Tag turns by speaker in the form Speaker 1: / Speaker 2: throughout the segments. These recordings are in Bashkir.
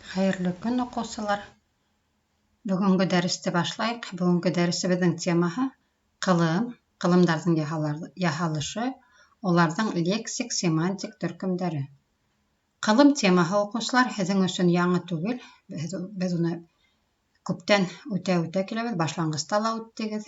Speaker 1: Хәерле көн, уҡыусылар. Бөгөнгө дәресте башлайыҡ. Бөгөнгө дәресебеҙҙең темаһы ҡылым, ҡылымдарҙың яһалышы, уларҙың лексик-семантик төркөмдәре. Ҡылым темаһы, уҡыусылар, һеҙҙең өсөн яңы түгел. Беҙ уны күптән үтә киләбеҙ. Башланғыста ла үттегеҙ,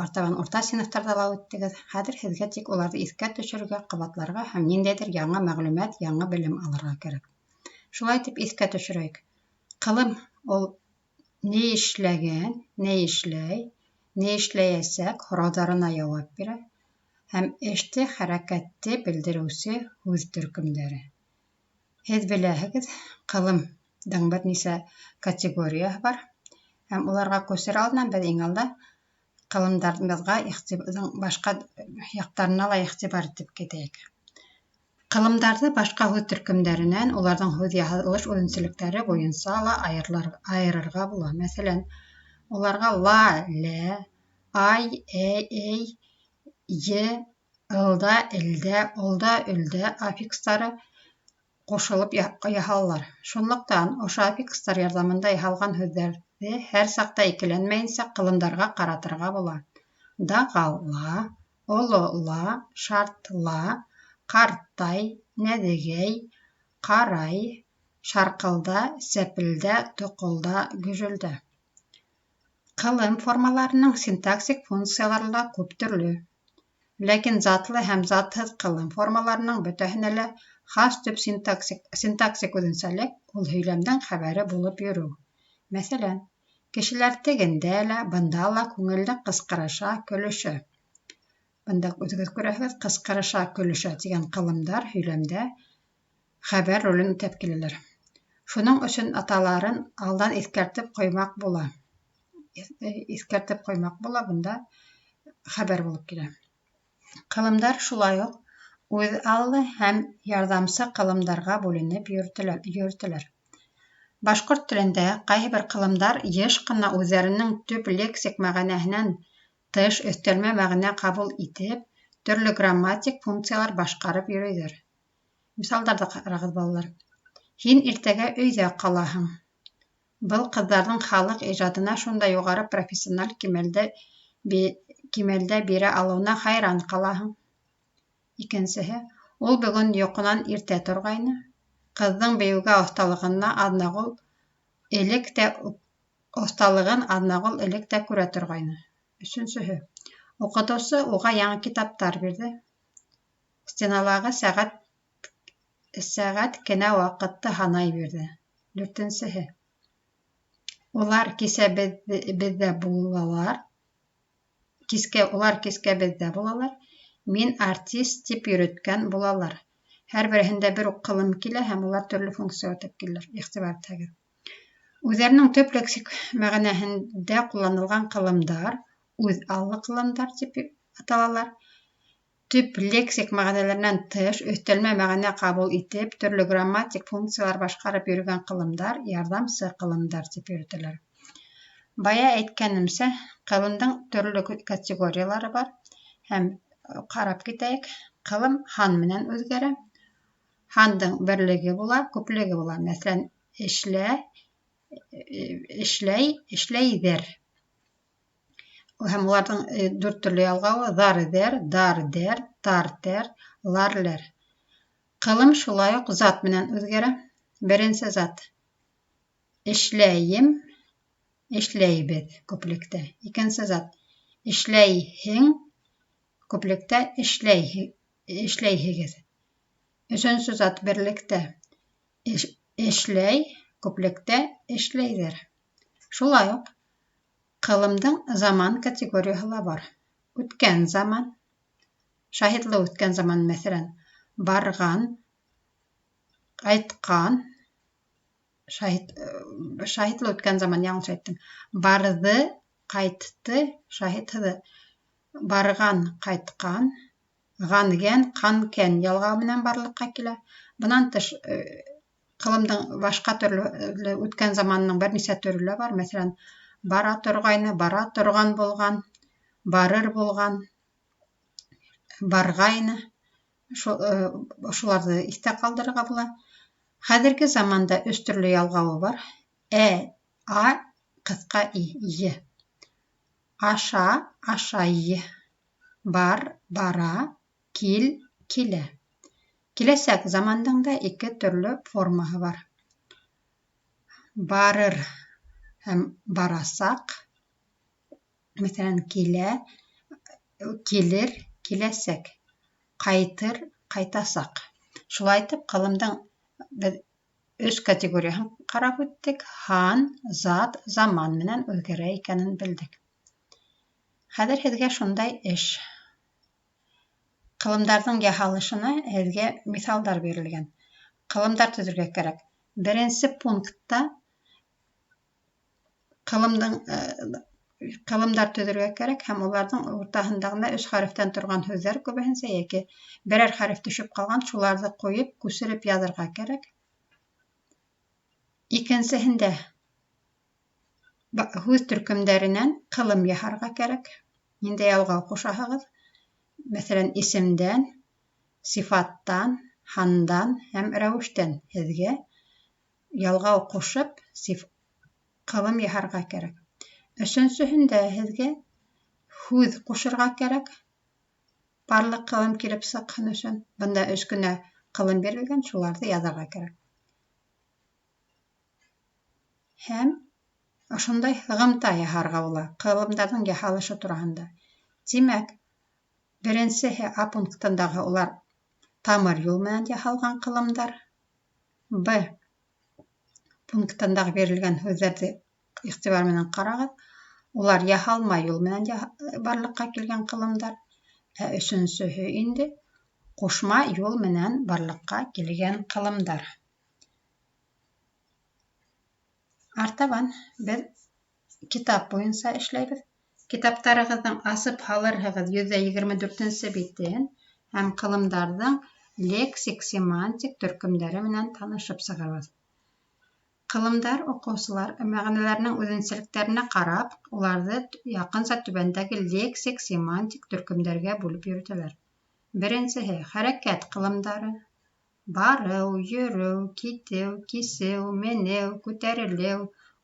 Speaker 1: артабан урта синыфтарҙа ла үттегеҙ. Хәҙер һеҙгә тик уларҙы иҫкә төшөрөргә, ҡабатларға һәм ниндәйҙер яңы мәғлүмәт, яңы белем алырға кәрәк. Шулай итеп, иҫкә төшөрәйек. Ҡылым ул ни эшләгән, ни эшләй, ни эшләйәсәк һорауҙарына яуап бирә һәм эште, хәрәкәтте белдереүсе һүҙ төркөмдәре. Һеҙ беләһегеҙ, ҡылымдың бер нисә категорияһы бар һәм уларға күсер алдынан беҙ иң алда ҡылымдарыбыҙға башҡа яҡтарына ла иғтибар итеп китәйек. Ҡылымдарҙы башҡа һүҙ төркөмдәренән уларҙың һүҙ яһалыш үҙенсәлектәре буйынса ла айырырға була. Мәҫәлән, уларға ла, лә, ай, әй, е, ылда, элдә, олда, өлдә аффикстары ҡушылып яһалалар. Шунлыҡтан ошо аффикстар ярҙамында яһалған һүҙҙәрҙе һәр саҡта икеләнмәйенсә ҡылымдарға ҡаратырға була. Дағала, олола, шартла, ҡартай, нәҙегәй, ҡарай, шарҡылда, сәпелдә, тоҡолда, гөжөлдә. Ҡылым формаларының синтаксик функциялары ла күп төрлө. Ләкин затлы һәм затһыҙ ҡылым формаларының бөтәһенә лә хас төп синтаксик үҙенсәлек ул һөйләмдең хәбәре булып йөрөү. Мәҫәлән, кешеләр тегендә лә, бында ла күңелле ҡысҡырыша, көлөшә. Бында үҙегеҙ күрәһегеҙ, ҡысҡырыша, көлөшә тигән ҡылымдар һөйләмдә хәбәр ролен үтәп киләләр. Шуның өсөн аталарын алдан иҫкәртеп ҡуймаҡ була. Иҫкәртеп ҡуймаҡ була, бында хәбәр булып килә. Ҡылымдар шулай уҡ үҙ аллы һәм ярҙамсы ҡылымдарға бүленеп йөрөтөләр. Башҡорт телендә ҡайһы бер ҡылымдар йыш ҡына үҙҙәренең төп лексик мәғәнәһенән тыш өҫтәлмә мәғәнә ҡабул итеп, төрлө грамматик функциялар башҡарып йөрөйҙәр. Мисалдарҙы ҡарағыҙ, балалар. Һин иртәгә өйҙә ҡалаһың. Был ҡыҙҙарҙың халыҡ ижадына шундай юғары профессиональ кимәлдә бирә алыуына хайран ҡалаһың. Икенсеһе, ул бөгөн йоҡонан иртә торғайны. Ҡыҙҙың бейеүгә оҫталығын Аҙнағол элек тә күрә торғайны. Өсөнсөһө, уҡытыусы уға яңы китаптар бирҙе. Стеналағы сәғәт кенә ваҡытты һанай бирҙе. Дүртенсеһе, улар кискә беҙҙә булалар. Мин артист тип йөрөткән булалар. Һәр береһендә бер үк ҡылым килә һәм улар төрлө функция үтәп киләләр. Иғтибар итәгеҙ. Үҙҙәренең төп лексик мәғәнәһендә ҡулланылған ҡылымдар үҙ аллы ҡылымдар тип аталалар. Төп лексик мәғәнәләренән тыш, өҫтәлмә мәғәнә ҡабул итеп, төрлө грамматик функциялар башҡарып йөрөгән ҡылымдар ярҙамсы ҡылымдар тип йөрөтәләр. Бая әйткәнемсә, ҡылымдың төрлө категориялары бар һәм ҡарап китәйек. Ҡылым һан менән үҙгәрә. Һандың берлеге була, күплеге була. Мәҫәлән, эшләйҙәр. Һәм уларҙың дүрт төрлө ялғауы: ҙар-ҙәр, дар-дәр, тар-тәр, лар-ләр. Ҡылым шулай уҡ зат менән үҙгәрә. Беренсе зат: эшләйем, эшләйбеҙ, күплектә. Икенсе зат: эшләйһең, күплектә, эшләйһегеҙ. Өсөнсө зат берлектә: эшләй, күплектә, эшләйҙәр. Шулай уҡ ҡылымдың заман категорияһы ла бар. Үткән заман. Шаһитлы үткән заман, мәҫәлән, барған, ҡайтҡан. Шаһитлы үткән заман, яңылыш әйттем. Барҙы, ҡайтты, шаһитһыҙы. Барған, ҡайтҡан. Ғәнгән, ҡанкән ялғау менән барлыҡҡа килә. Бынан тыш, ҡылымдың башҡа төрлө үткән заманының бер нисә төрө лә бар. Мәҫәлән, бара торғайны, бара торған булған, барыр булған, барғайны. Шуларҙы иҫтә ҡалдырырға була. Хәҙерге заманда 3 төрлө ялғауы бар. А, ҡыҫҡа и. Аша, ашай. Бар, бара. Кил, килә. Киләсәк замандың да 2 төрлө формаһы бар. Барыр һәм барасаҡ. Мәҫәлән, килә, килер, киләсәк. Ҡайтыр, ҡайтасаҡ. Шулай итеп, ҡылымдың 3 категорияһын ҡарап үттек. Һан, зат, заман менән үҙгәрә икәнен белдек. Хәҙер һеҙгә шундай эш. Ҡылымдарҙың яһалышына һеҙгә миҫалдар бирелгән. Ҡылымдар төҙөргә кәрәк. Беренсе пунктта ҡылымдар төҙөргә кәрәк һәм уларҙың уртаһында ғына 3 хәрефтән торған һүҙҙәр күбеһенсә йәки берәр хәреф төшөп ҡалған, шуларҙы ҡуйып, күсереп яҙырға кәрәк. Икенсеһендә һүҙ төркөмдәренән ҡылым яһарға кәрәк. Ниндәй ялғау ҡушаһығыҙ? Мәҫәлән, исемдән, сифаттан, һандан һәм рәүештән һеҙгә ялғау ҡушып, ҡылым яһарға кәрәк. Өсөнсөһөндә һеҙгә һүҙ ҡушырға кәрәк. Барлыҡ ҡылым килеп сыҡһын өсөн. Бында 3 кенә ҡылым бирелгән, шуларҙы яҙырға кәрәк. Һәм ошондай һығымта яһарға була ҡылымдарҙың яһалышы тураһында. Тимәк, беренсеһе А пунктындағы улар тамыр юл менән яһалған ҡылымдар. Б пунктындағы бирелгән һүҙҙәрҙе иғтибар менән ҡарағыҙ. Улар яһалма юл менән барлыҡҡа килгән ҡылымдар. Ә өсөнсөһө инде ҡушма юл менән барлыҡҡа килгән ҡылымдар. Артабан беҙ китап буйынса эшләйбеҙ. Китаптарығыҙҙың асып һалырһығыҙ 124-нсе битен һәм ҡылымдарҙың лексик-семантик төркөмдәре менән танышып сығығыҙ. Ҡылымдар уҡыусылар мәғәнәләренең үҙенсәлектәренә ҡарап, уларҙы яҡынса түбәндәге лексик-семантик төркөмдәргә бүлеп йөрөтәләр. Беренсеһе хәрәкәт ҡылымдары. Барыу, йөрөү, китеү, кисеү, менеү, күтәрелеү,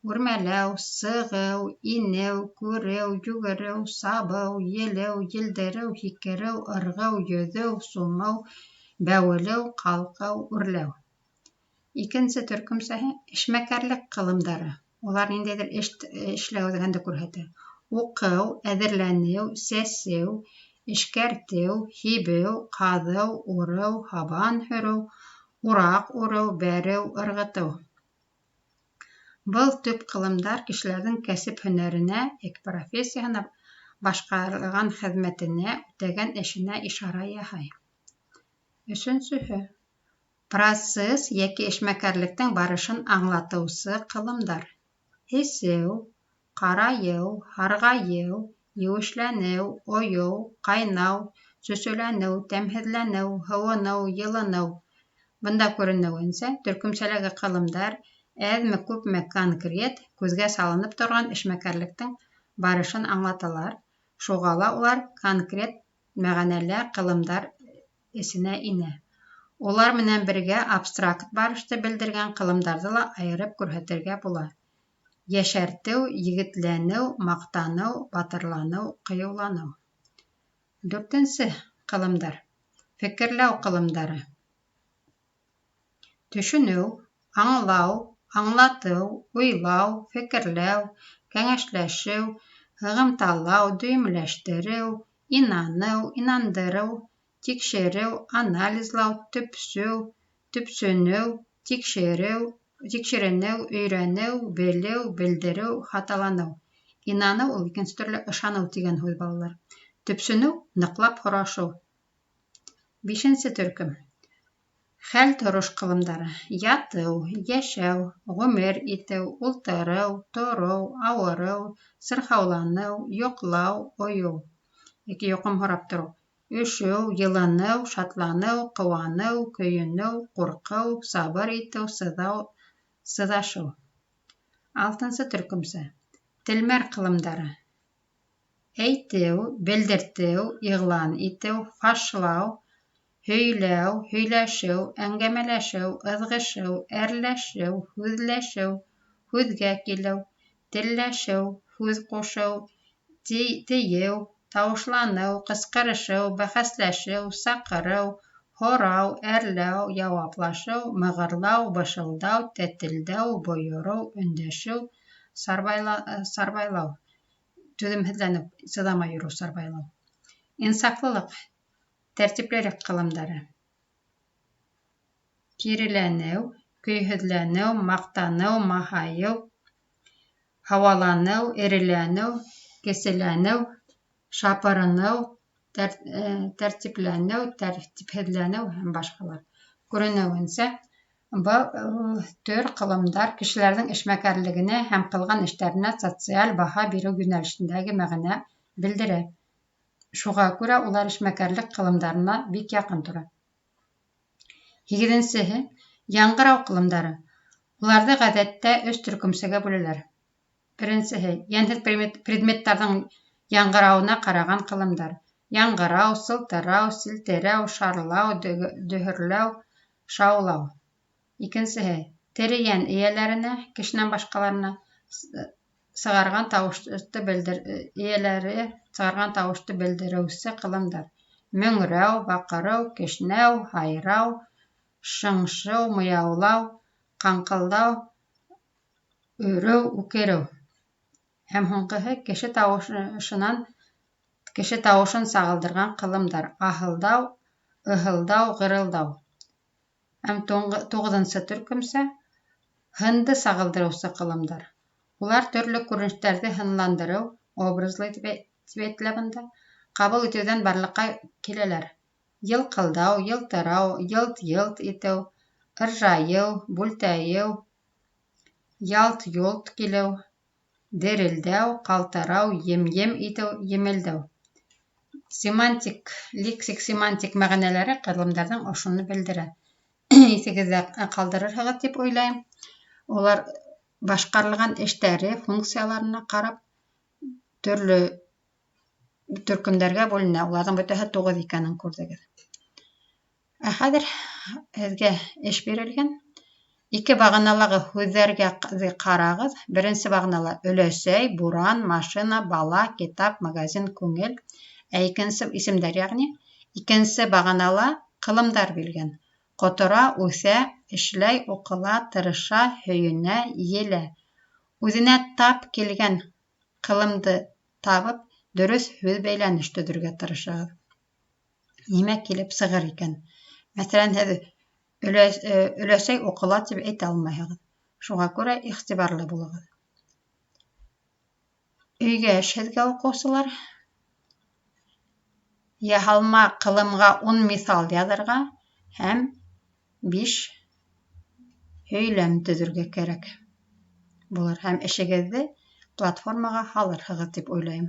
Speaker 1: үрмәләү, сығыу, инеү, күреү, йүгереү, сабыу, елеү, елдереү, һикереү, ырғыу, йөҙөү, сумыу, бәүелеү, ҡалҡыу, үрләү. Икенсе төркөмсәһе эшмәкәрлек ҡылымдары. Улар ниндәйҙер эшләүҙе күрһәтә. Уҡыу, әҙерләнеү, сәсеү, эшкәртеү, һибеү, ҡаҙыу, урыу, һабан һөрөү, ураҡ урыу, бәреү, ырғытыу. Был төп ҡылымдар кешеләрҙең кәсеп һөнәренә, профессияһына, башҡарған хеҙмәтенә, үтәгән эшенә ишара яһай. Өсөнсөһө процесс йәки эшмәкәрлектең барышын аңлатыусы ҡылымдар. Эсеү, ҡарайыу, һарғайыу, еүешләнеү, ойоу, ҡайнау, сөсөләнеү, тәмһеҙләнеү, һыуыныу, йылыныу. Бында күренеүенсә, төркөмсәләге ҡылымдар әҙме-күпме конкрет, күҙгә салынып торған эшмәкәрлектең барышын аңлаталар. Шуға ла улар конкрет мәғәнәлә ҡылымдар эсенә инә. Улар менән бергә абстракт барышты белдергән ҡылымдарҙы ла айырып күрһәтергә була. Йәшәртеү, егетләнеү, маҡтаныу, батырланыу, ҡыйыуланыу. 4-нсе ҡылымдар. Фекерләү ҡылымдары. Төшөнөү, аңлау, аңлатыу, уйлау, фекерләү, кәңәшләшеү, һығымталау, дөйөмләштереү, инаныу, инандырыу, тикшереү, анализлау, төпсөү, төпсөнөү, тикшеренеү, өйрәнеү, белеү, белдереү, хаталаныу. Инаныу ул икенсе төрлө ышаныу тигән һүҙ балалар. Төпсөнөү ныҡлап һорашыу. 5-нсе төркөм. Хәл торош ҡылымдары. Ятыу, йәшәү, ғүмер итеү, ултырыу, тороу, ауырыу, сырхауланыу, йоҡлау, ойоу. Яки йоҡом һорап тороу. Өшөү, йылыныу, шатланыу, ҡыуаныу, көйөнөү, ҡурҡыу, сабыр итеү, сыҙау, сыҙашыу. 6-нсы төркөмсә. Телмәр ҡылымдары. Әйтеү, белдертеү, иғлан итеү, фашлау, һөйләү, һөйләшеү, әңгәмәләшеү, ыҙғышыу, әрләшеү, һүҙләшеү, һүҙгә килеү, телләшеү, һүҙ ҡушыу, тейеү, тауышланыу, ҡысҡырышыу, бәхәсләшеү, саҡырыу, һорау, әрләү, яуаплашыу, мығырлау, бышылдау, тәтелдәү, бойороу, өндәшеү, сарбайлау, түҙемһеҙләнеп, сыҙамай йөрөү, сарбайлау. Инсафлылыҡ, тәртиплерәк ҡылымдары. Киреләнеү, көйһөҙләнеү, маҡтаныу, маһайыу, һауаланыу, эреләнеү, кеселәнеү, шапырыныу, тәртипләнеү, тәртипһеҙләнеү һәм башҡалар. Күренеүенсә, был төр ҡылымдар кешеләрҙең эшмәкәрлегенә һәм ҡылған эштәренә социаль баһа биреү йүнәлешендәге мәғәнә белдерә. Шуға күрә улар эшмәкәрлек ҡылымдарына бик яҡын тора. 8-нсеһе яңғырау ҡылымдары. Уларҙы ғәҙәттә 3 төркөмсәгә бүләләр. 1-нсеһе йәнһеҙ предметтарҙың яңғырауына ҡараған ҡылымдар. Яңғырау, сылтырау, селтерәү, шарлау, дөһөрләү, шаулау. 2-нсеһе тере йән эйәләренә, кешенән башҡаларына сығарған тауышты белдереүсе ҡылымдар. Мөңрәү, баҡырыу, кешнәү, һайрау, шыңшыу, мыяулау, ҡаңҡылдау, өрөү, үкереү. Һәм һуңғыһы кеше тауышын сағылдырған ҡылымдар. Аһылдау, ыһылдау, ғырылдау. Һәм 9-нсы төркөмсә һынды сағылдырыусы ҡылымдар. Улар төрлө күренештәрҙе һынландырыу, образлы тип әйтелә бында, ҡабул итеүҙән барлыҡҡа киләләр. Йылҡылдау, йылтырау, йылт-йылт итеү, ыржайыу, бүлтәйеү, ялт-йолт килеү, дерелдәү, ҡалтырау, ем-ем итеү, емелдәү. Лексик-семантик мәғәнәләре ҡылымдарҙың ошоно белдерә. Иҫегеҙҙә ҡалдырырһығыҙ тип уйлайым. Улар башҡарылған эштәре, функцияларына ҡарап, төрлө төркөмдәргә бүленә. Уларҙың бөтәһе 9 икәнен күрҙегеҙ. Ә хәҙер һеҙгә эш бирелгән. 2 бағаналағы һүҙҙәргә ҡарағыҙ. 1-нсе бағанала өләсәй, буран, машина, бала, китап, магазин, күңел. Ә 2-нсе исемдәр яғни. 2-нсе бағанала ҡылымдар бирелгән. Ҡотора, үҫә, эшләй, уҡыла, тырыша, һөйөнә, елә. Үҙенә тап килгән ҡылымды табып, дөрөҫ һүҙ бәйләнеш төҙөргә тырышығыҙ. Нимә килеп сығыр икән? Мәҫәлән, һеҙ өләсәй уҡыла тип әйтә алмайһығыҙ. Шуға күрә иғтибарлы булығыҙ. Өйгә эш һеҙгә уҡыусылар. Яһалма ҡылымға 10 миҫал яҙырға һәм 5 һөйләм төҙөргә кәрәк булыр. Һәм эшегеҙҙе платформаға һалырһығыҙ тип уйлайым.